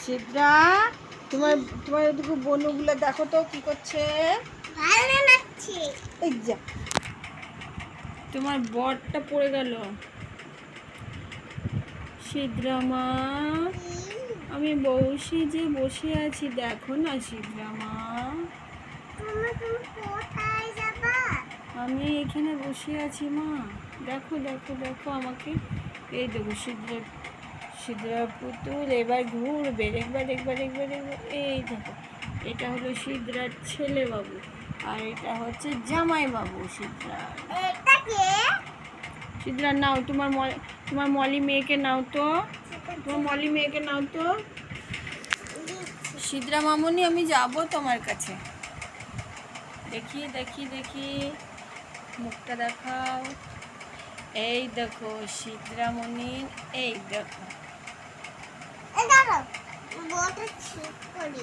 সিদ্রা, তোমার তোমার ওদিকে বনুগুলো দেখো তো কি করছে। ভালো লাগছে। এই যা, তোমার বরটা পড়ে গেল। সিদ্রা মা, আমি বসে যে বসে আছি, দেখো না সিদ্রা মা। তুমি কোথায় যাবা? আমি এখানে বসে আছি মা, দেখো দেখো দেখো আমাকে। এই দেখো সিদ্রা, সিদ্রা পুতুল এবার ঘুরবে, একবার একবার একবার একবার। এই দেখো, এটা হলো সিদ্রার ছেলে বাবু, আর এটা হচ্ছে জামাই বাবু সিদ্রা। এটা কে? সিদ্রা নাও, তোমার মলি মেয়েকে নাও তো, তোমার মলি মেয়েকে নাও তো। সিদ্রা মামুনি, আমি যাব তোমার কাছে। দেখি দেখি দেখি, মুখটা দেখাও। এই দেখো সিদ্রা মনি, এই দেখো। এই দাঁড়াও, বলটা ঠিক করি।